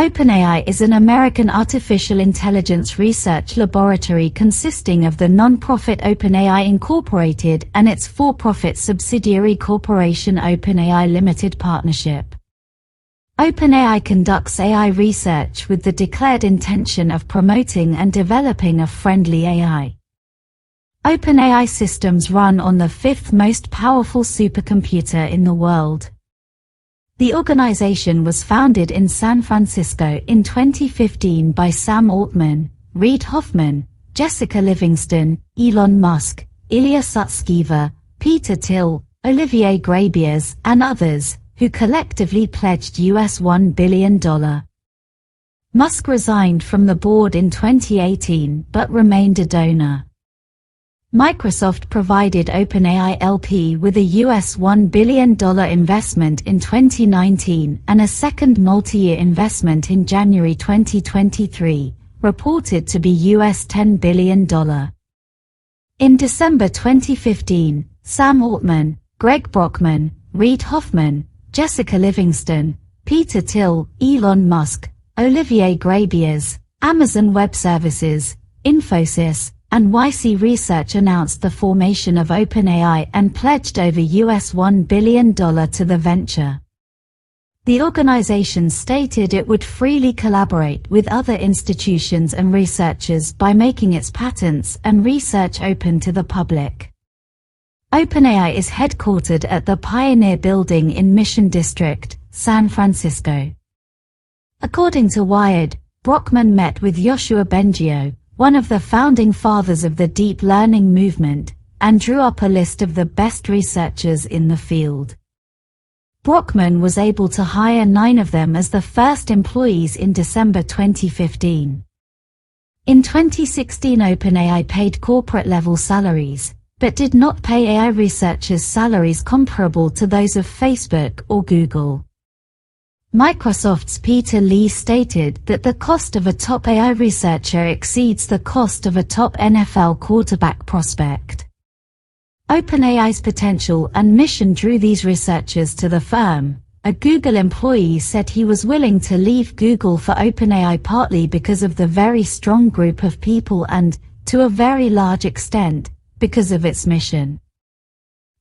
OpenAI is an American artificial intelligence research laboratory consisting of the non-profit OpenAI Incorporated and its for-profit subsidiary corporation OpenAI Limited Partnership. OpenAI conducts AI research with the declared intention of promoting and developing a friendly AI. OpenAI systems run on the fifth most powerful supercomputer in the world. The organization was founded in San Francisco in 2015 by Sam Altman, Reid Hoffman, Jessica Livingston, Elon Musk, Ilya Sutskever, Peter Thiel, Olivier Grabiers, and others, who collectively pledged $1 billion. Musk resigned from the board in 2018 but remained a donor. Microsoft provided OpenAI LP with a $1 billion investment in 2019 and a second multi-year investment in January 2023, reported to be $10 billion. In December 2015, Sam Altman, Greg Brockman, Reid Hoffman, Jessica Livingston, Peter Thiel, Elon Musk, Olivier Grabiers, Amazon Web Services, Infosys, and YC Research announced the formation of OpenAI and pledged over $1 billion to the venture. The organization stated it would freely collaborate with other institutions and researchers by making its patents and research open to the public. OpenAI is headquartered at the Pioneer Building in Mission District, San Francisco. According to Wired, Brockman met with Yoshua Bengio, one of the founding fathers of the deep learning movement, and drew up a list of the best researchers in the field. Brockman was able to hire 9 of them as the first employees in December 2015. In 2016, OpenAI paid corporate-level salaries, but did not pay AI researchers salaries comparable to those of Facebook or Google. Microsoft's Peter Lee stated that the cost of a top AI researcher exceeds the cost of a top NFL quarterback prospect. OpenAI's potential and mission drew these researchers to the firm. A Google employee said he was willing to leave Google for OpenAI partly because of the very strong group of people and, to a very large extent, because of its mission.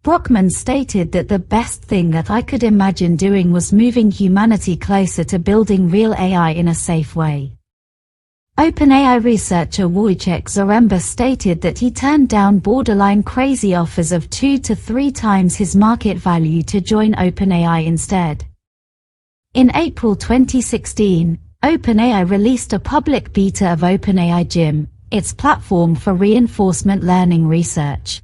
Brockman stated that the best thing that I could imagine doing was moving humanity closer to building real AI in a safe way. OpenAI researcher Wojciech Zaremba stated that he turned down borderline crazy offers of 2 to 3 times his market value to join OpenAI instead. In April 2016, OpenAI released a public beta of OpenAI Gym, its platform for reinforcement learning research.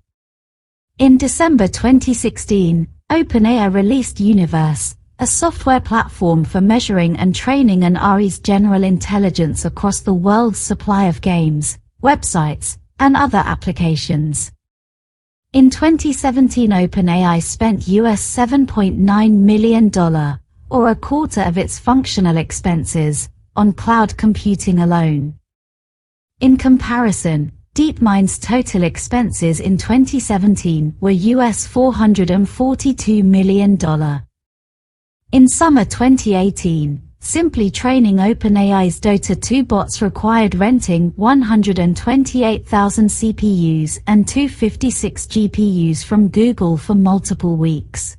In December 2016, OpenAI released Universe, a software platform for measuring and training an AI's general intelligence across the world's supply of games, websites, and other applications. In 2017, OpenAI spent $7.9 million, or a quarter of its functional expenses, on cloud computing alone. In comparison, DeepMind's total expenses in 2017 were $442 million. In summer 2018, simply training OpenAI's Dota 2 bots required renting 128,000 CPUs and 256 GPUs from Google for multiple weeks.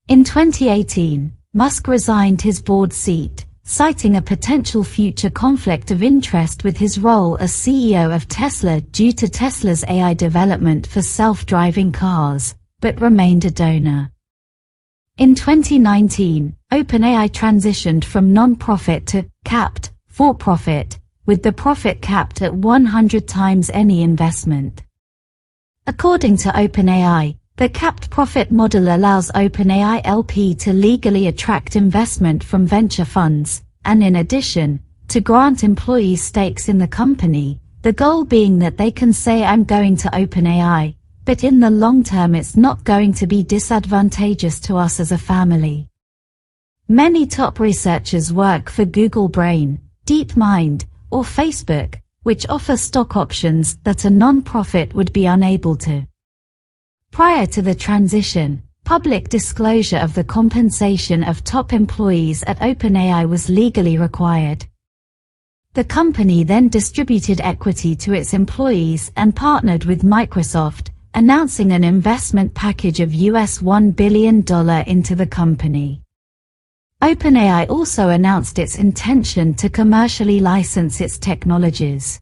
In 2018, Musk resigned his board seat, citing a potential future conflict of interest with his role as CEO of Tesla due to Tesla's AI development for self-driving cars, but remained a donor. In 2019, OpenAI transitioned from non-profit to capped, for-profit, with the profit capped at 100 times any investment. According to OpenAI, the capped profit model allows OpenAI LP to legally attract investment from venture funds, and in addition, to grant employees stakes in the company, the goal being that they can say I'm going to OpenAI, but in the long term it's not going to be disadvantageous to us as a family. Many top researchers work for Google Brain, DeepMind, or Facebook, which offer stock options that a non-profit would be unable to. Prior to the transition, Public disclosure of the compensation of top employees at OpenAI was legally required. The company then distributed equity to its employees and partnered with Microsoft, announcing an investment package of $1 billion into the company. OpenAI also announced its intention to commercially license its technologies.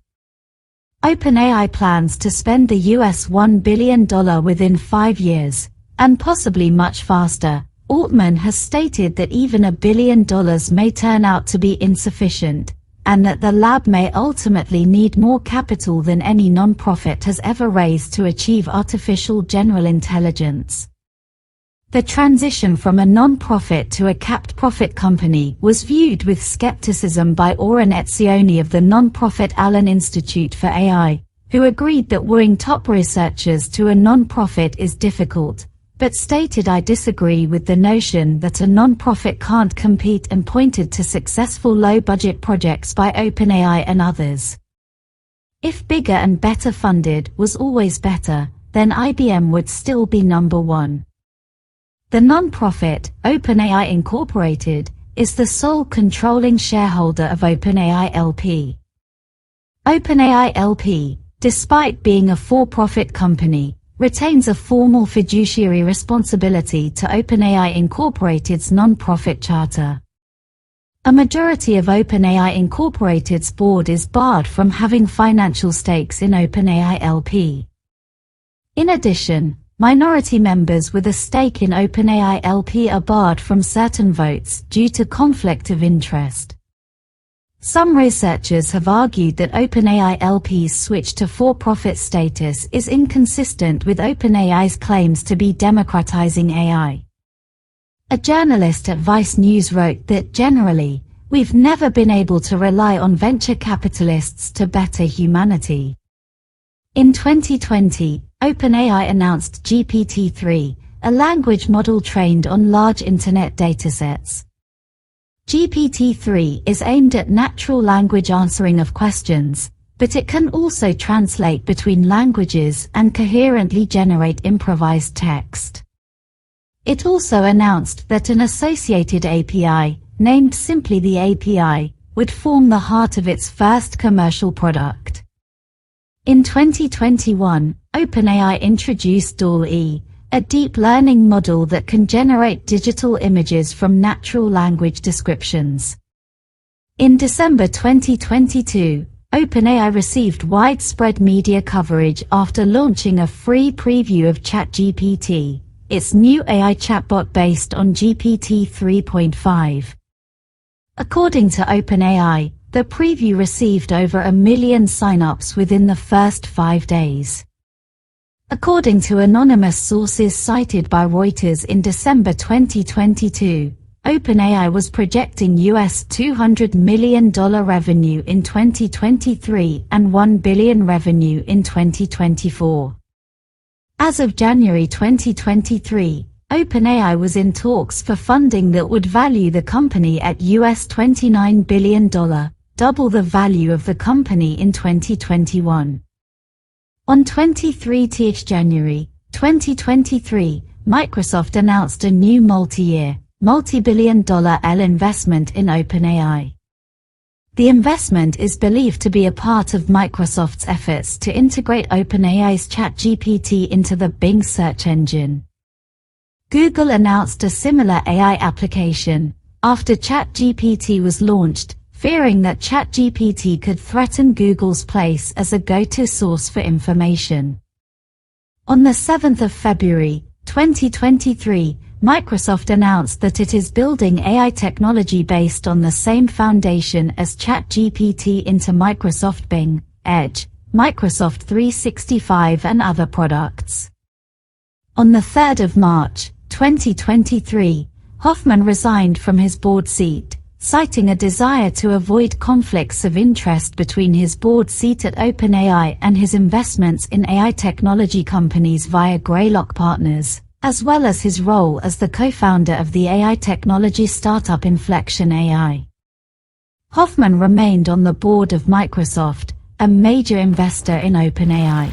OpenAI plans to spend the $1 billion within 5 years, and possibly much faster. Altman has stated that even $1 billion may turn out to be insufficient, and that the lab may ultimately need more capital than any non-profit has ever raised to achieve artificial general intelligence. The transition from a non-profit to a capped profit company was viewed with skepticism by Oren Etzioni of the non-profit Allen Institute for AI, who agreed that wooing top researchers to a non-profit is difficult, but stated I disagree with the notion that a non-profit can't compete, and pointed to successful low-budget projects by OpenAI and others. If bigger and better funded was always better, then IBM would still be number one. The non-profit, OpenAI Incorporated, is the sole controlling shareholder of OpenAI LP. OpenAI LP, despite being a for-profit company, retains a formal fiduciary responsibility to OpenAI Incorporated's non-profit charter. A majority of OpenAI Incorporated's board is barred from having financial stakes in OpenAI LP. In addition, minority members with a stake in OpenAI LP are barred from certain votes due to conflict of interest. Some researchers have argued that OpenAI LP's switch to for-profit status is inconsistent with OpenAI's claims to be democratizing AI. A journalist at Vice News wrote that generally, we've never been able to rely on venture capitalists to better humanity. In 2020, OpenAI announced GPT-3, a language model trained on large internet datasets. GPT-3 is aimed at natural language answering of questions, but it can also translate between languages and coherently generate improvised text. It also announced that an associated API, named simply the API, would form the heart of its first commercial product. In 2021, OpenAI introduced DALL-E, a deep learning model that can generate digital images from natural language descriptions. In December 2022, OpenAI received widespread media coverage after launching a free preview of ChatGPT, its new AI chatbot based on GPT 3.5. According to OpenAI, the preview received over 1 million sign-ups within the first 5 days. According to anonymous sources cited by Reuters in December 2022, OpenAI was projecting $200 million revenue in 2023 and $1 billion revenue in 2024. As of January 2023, OpenAI was in talks for funding that would value the company at $29 billion, double the value of the company in 2021. On 23 January 2023, Microsoft announced a new multi-year, multi-billion-dollar investment in OpenAI. The investment is believed to be a part of Microsoft's efforts to integrate OpenAI's ChatGPT into the Bing search engine. Google announced a similar AI application after ChatGPT was launched, fearing that ChatGPT could threaten Google's place as a go-to source for information. On the 7th of February, 2023, Microsoft announced that it is building AI technology based on the same foundation as ChatGPT into Microsoft Bing, Edge, Microsoft 365 and other products. On the 3rd of March, 2023, Hoffman resigned from his board seat, citing a desire to avoid conflicts of interest between his board seat at OpenAI and his investments in AI technology companies via Greylock Partners, as well as his role as the co-founder of the AI technology startup Inflection AI. Hoffman remained on the board of Microsoft, a major investor in OpenAI.